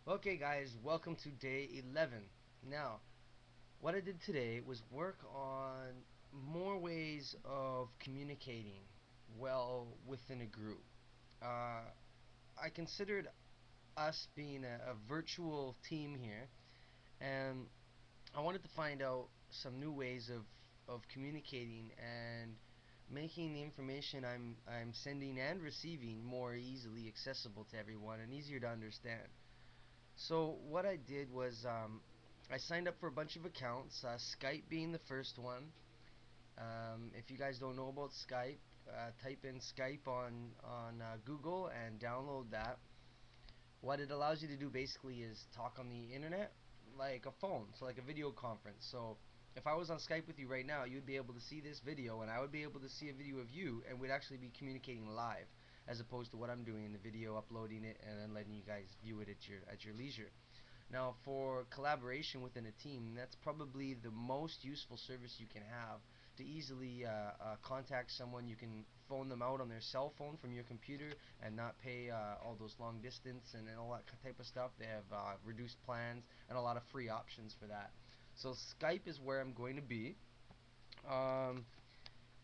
Okay, guys, welcome to day 11. Now, what I did today was work on more ways of communicating well within a group. Uh, I considered us being a virtual team here, and I wanted to find out some new ways of communicating and making the information I'm sending and receiving more easily accessible to everyone and easier to understand. So what I did was I signed up for a bunch of accounts, Skype being the first one. If you guys don't know about Skype, type in Skype on Google and download that. What it allows you to do basically is talk on the internet like a phone, so like a video conference. So if I was on Skype with you right now, you'd be able to see this video, and I would be able to see a video of you, and we'd actually be communicating live, as opposed to what I'm doing in the video, uploading it, and then letting you guys view it at your leisure. Now, for collaboration within a team, that's probably the most useful service you can have to easily contact someone. You can phone them out on their cell phone from your computer and not pay all those long distance and all that type of stuff. They have reduced plans and a lot of free options for that. So Skype is where I'm going to be. Um,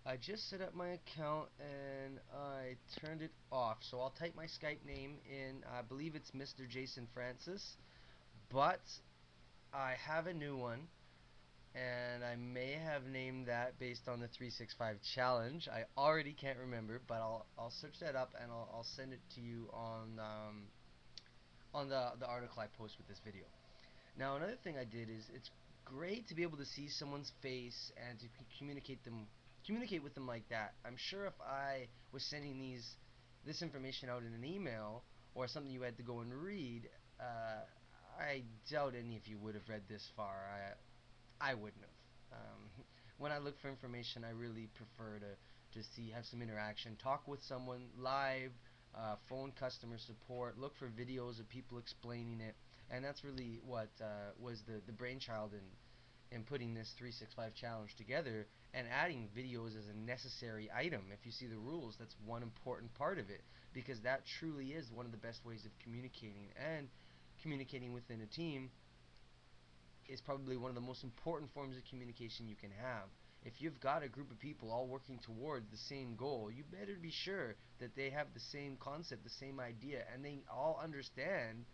I just set up my account and I turned it off. So I'll type my Skype name in. I believe it's Mr. Jason Francis, but I have a new one, and I may have named that based on the 365 challenge. I already can't remember, but I'll search that up and I'll send it to you on the article I post with this video. Now, another thing I did is it's great to be able to see someone's face and to communicate with them like that. I'm sure if I was sending this information out in an email or something you had to go and read, uh, I doubt any of you would have read this far. I wouldn't have. When I look for information, I really prefer to see have some interaction, talk with someone live, phone customer support, look for videos of people explaining it, and that's really what was the brainchild in putting this 365 challenge together and adding videos as a necessary item. If you see the rules, that's one important part of it because that truly is one of the best ways of communicating and communicating within a team is probably one of the most important forms of communication you can have. If you've got a group of people all working towards the same goal, you better be sure that they have the same concept, the same idea, and they all understand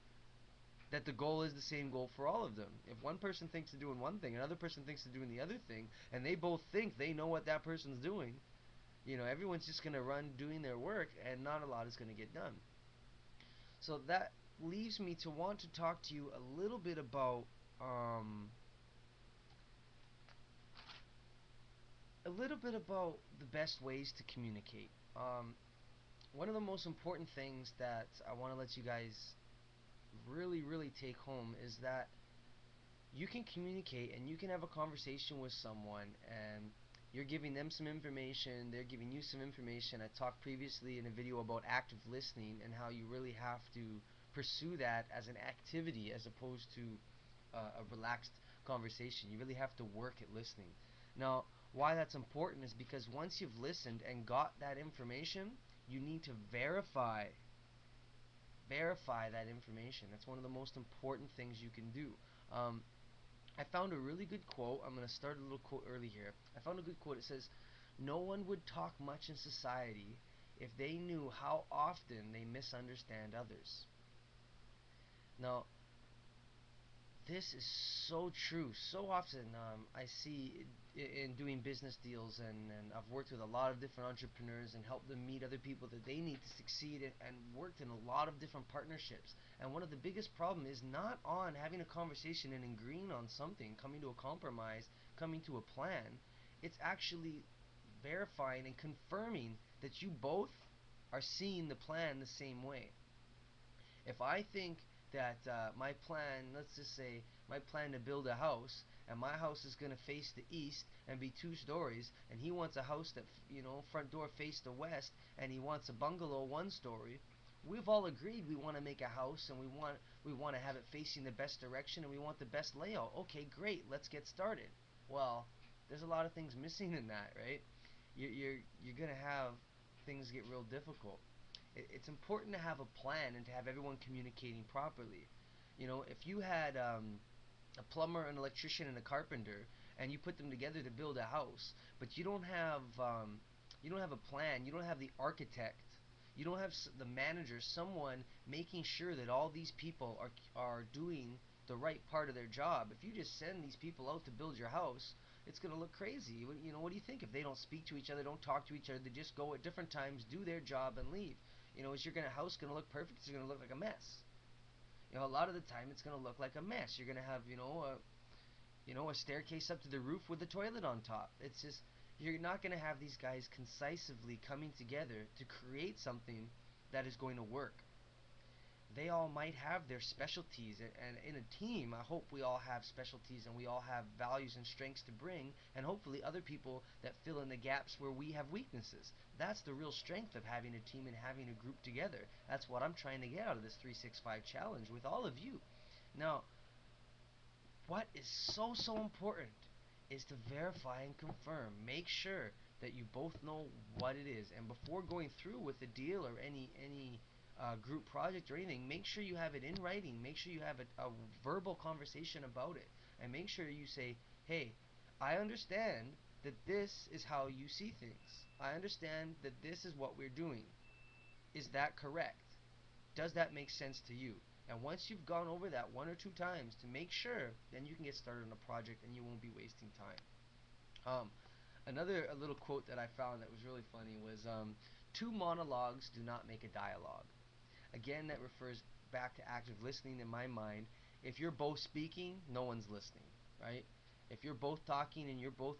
that the goal is the same goal for all of them. If one person thinks of doing one thing, another person thinks of doing the other thing, and they both think they know what that person's doing, everyone's just going to run doing their work and not a lot is going to get done. So that leaves me to want to talk to you um, a little bit about the best ways to communicate. One of the most important things that I want to let you guys really, really take home is that you can communicate and you can have a conversation with someone and you're giving them some information, they're giving you some information. I talked previously in a video about active listening and how you really have to pursue that as an activity as opposed to a relaxed conversation. You really have to work at listening. Now, why that's important is because once you've listened and got that information, you need to verify that information. That's one of the most important things you can do. Um, I found a really good quote. I'm going to start a little quote early here. I found a good quote. It says, "No one would talk much in society if they knew how often they misunderstand others." Now, this is so true. So often I see in doing business deals, and I've worked with a lot of different entrepreneurs and helped them meet other people that they need to succeed and worked in a lot of different partnerships. And one of the biggest problem is not on having a conversation and agreeing on something, coming to a compromise, coming to a plan. It's actually verifying and confirming that you both are seeing the plan the same way. If I think that my plan, let's just say my plan to build a house, and my house is going to face the east and be 2 stories, and he wants a house that, front door face the west, and he wants a bungalow 1 story, we've all agreed we want to make a house and we want to have it facing the best direction and we want the best layout. Okay, great, let's get started. Well, there's a lot of things missing in that, right? You're gonna have things get real difficult. It's important to have a plan and to have everyone communicating properly. If you had a plumber, an electrician, and a carpenter, and you put them together to build a house, but you don't have a plan, you don't have the architect, you don't have the manager, someone making sure that all these people are doing the right part of their job. If you just send these people out to build your house, it's going to look crazy. What do you think if they don't speak to each other, don't talk to each other, they just go at different times, do their job, and leave? Is your house going to look perfect? It's going to look like a mess. A lot of the time it's going to look like a mess. You're going to have, a staircase up to the roof with a toilet on top. It's just, you're not going to have these guys concisively coming together to create something that is going to work. They all might have their specialties, and in a team, I hope we all have specialties and we all have values and strengths to bring, and hopefully other people that fill in the gaps where we have weaknesses. That's the real strength of having a team and having a group together. That's what I'm trying to get out of this 365 challenge with all of you. Now, what is so important is to verify and confirm. Make sure that you both know what it is, and before going through with a deal or any group project or anything, make sure you have it in writing. Make sure you have a verbal conversation about it, and make sure you say, "Hey, I understand that this is how you see things. I understand that this is what we're doing. Is that correct? Does that make sense to you?" And once you've gone over that one or two times to make sure, then you can get started on a project and you won't be wasting time. Um, a little quote that I found that was really funny was, two monologues do not make a dialogue. Again, that refers back to active listening in my mind. If you're both speaking, no one's listening, right? If you're both talking and you're both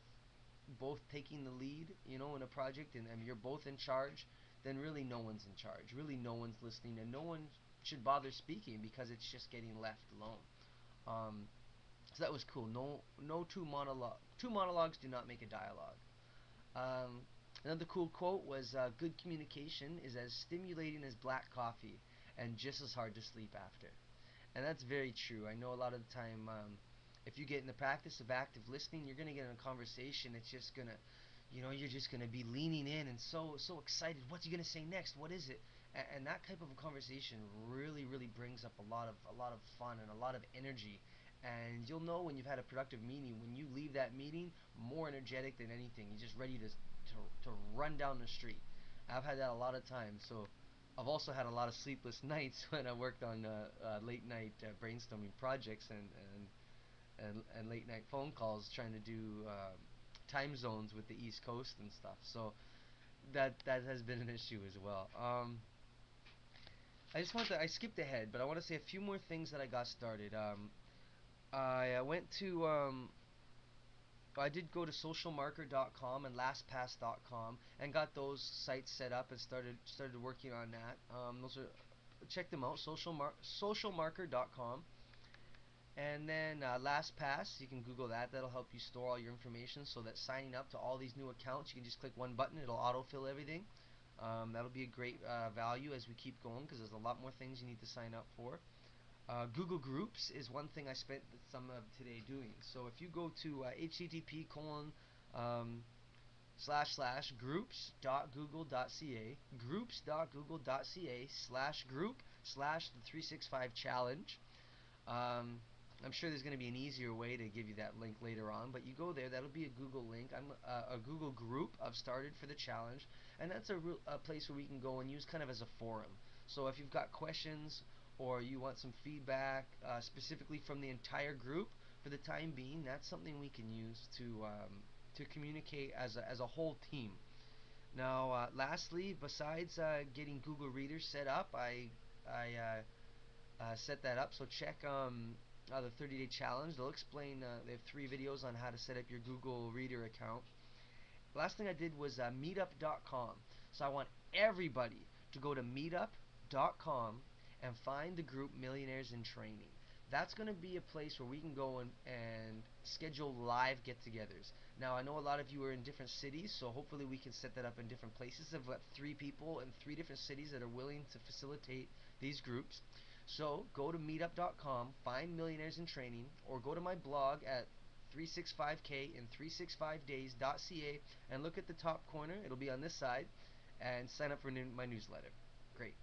taking the lead, in a project, and you're both in charge, then really no one's in charge. Really no one's listening, and no one should bother speaking because it's just getting left alone. Um, so that was cool. No two monologues do not make a dialogue. Um, Another cool quote was, "Good communication is as stimulating as black coffee, and just as hard to sleep after." And that's very true. I know a lot of the time, if you get in the practice of active listening, you're gonna get in a conversation. It's just gonna, you're just gonna be leaning in and so excited. What's he gonna say next? What is it? And that type of a conversation really brings up a lot of fun and a lot of energy. And you'll know when you've had a productive meeting when you leave that meeting more energetic than anything. You're just ready to run down the street. I've had that a lot of times. So I've also had a lot of sleepless nights when I worked on late night brainstorming projects and late night phone calls trying to do time zones with the East Coast and stuff. So that has been an issue as well. I skipped ahead, but I want to say a few more things that I got started. I went to I did go to socialmarker.com and lastpass.com and got those sites set up and started working on that. Those are Check them out, socialmarker.com. And then LastPass, you can Google that. That'll help you store all your information so that signing up to all these new accounts, you can just click one button, it'll autofill everything. That'll be a great value as we keep going because there's a lot more things you need to sign up for. Google Groups is one thing I spent some of today doing. So if you go to http colon / groups.google.ca / the 365 challenge. um, I'm sure there's going to be an easier way to give you that link later on, but you go there. That'll be a Google link. I'm a Google group I've started for the challenge, and that's a place where we can go and use kind of as a forum. So if you've got questions or you want some feedback specifically from the entire group, for the time being, that's something we can use to communicate as a whole team. Now, lastly, besides getting Google Reader set up, I set that up. So check the 30-day challenge. They'll explain. They have 3 videos on how to set up your Google Reader account. The last thing I did was meetup.com. So I want everybody to go to meetup.com and find the group Millionaires in Training. That's going to be a place where we can go and schedule live get-togethers. Now, I know a lot of you are in different cities, so hopefully we can set that up in different places. I've got 3 people in 3 different cities that are willing to facilitate these groups. So go to meetup.com, find Millionaires in Training, or go to my blog at 365k in 365days.ca and look at the top corner. It'll be on this side, and sign up for my newsletter. Great.